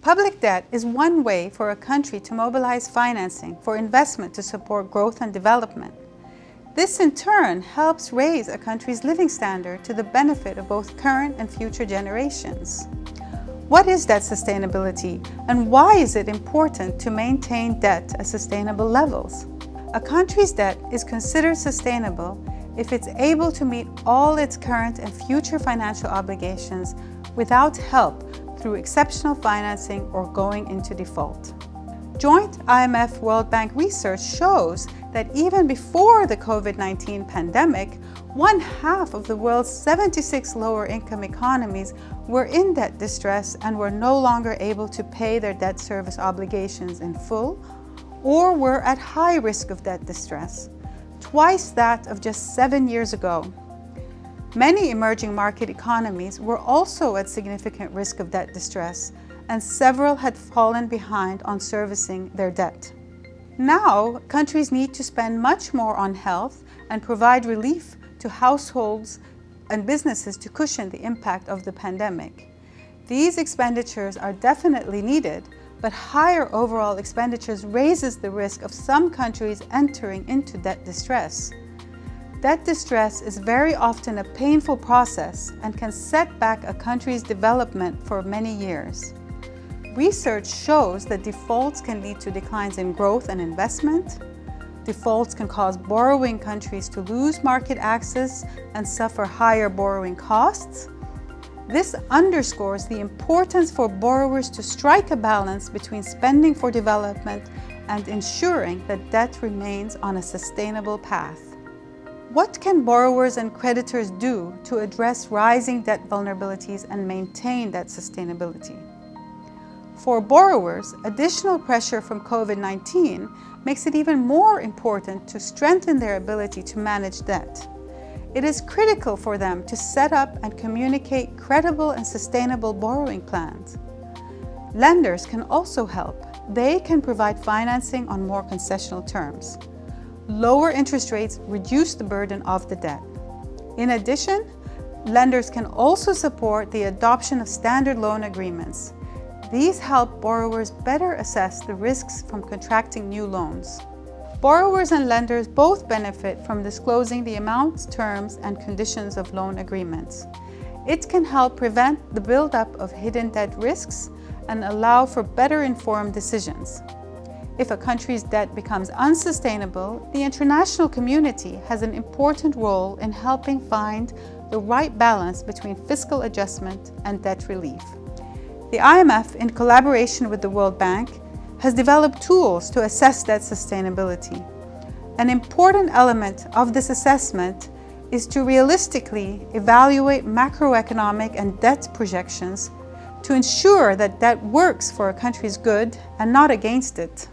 Public debt is one way for a country to mobilize financing for investment to support growth and development. This in turn helps raise a country's living standard to the benefit of both current and future generations. What is debt sustainability, and why is it important to maintain debt at sustainable levels? A country's debt is considered sustainable if it's able to meet all its current and future financial obligations without help through exceptional financing or going into default. Joint IMF-World Bank research shows that even before the COVID-19 pandemic, 1/2 of the world's 76 lower-income economies were in debt distress and were no longer able to pay their debt service obligations in full, or were at high risk of debt distress, twice that of just 7 years ago. Many emerging market economies were also at significant risk of debt distress, and several had fallen behind on servicing their debt. Now, countries need to spend much more on health and provide relief to households and businesses to cushion the impact of the pandemic. These expenditures are definitely needed, but higher overall expenditures raises the risk of some countries entering into debt distress. Debt distress is very often a painful process and can set back a country's development for many years. Research shows that defaults can lead to declines in growth and investment. Defaults can cause borrowing countries to lose market access and suffer higher borrowing costs. This underscores the importance for borrowers to strike a balance between spending for development and ensuring that debt remains on a sustainable path. What can borrowers and creditors do to address rising debt vulnerabilities and maintain debt sustainability? For borrowers, additional pressure from COVID-19 makes it even more important to strengthen their ability to manage debt. It is critical for them to set up and communicate credible and sustainable borrowing plans. Lenders can also help. They can provide financing on more concessional terms. Lower interest rates reduce the burden of the debt. In addition, lenders can also support the adoption of standard loan agreements. These help borrowers better assess the risks from contracting new loans. Borrowers and lenders both benefit from disclosing the amounts, terms, and conditions of loan agreements. It can help prevent the buildup of hidden debt risks and allow for better informed decisions. If a country's debt becomes unsustainable, the international community has an important role in helping find the right balance between fiscal adjustment and debt relief. The IMF, in collaboration with the World Bank, has developed tools to assess debt sustainability. An important element of this assessment is to realistically evaluate macroeconomic and debt projections to ensure that debt works for a country's good and not against it.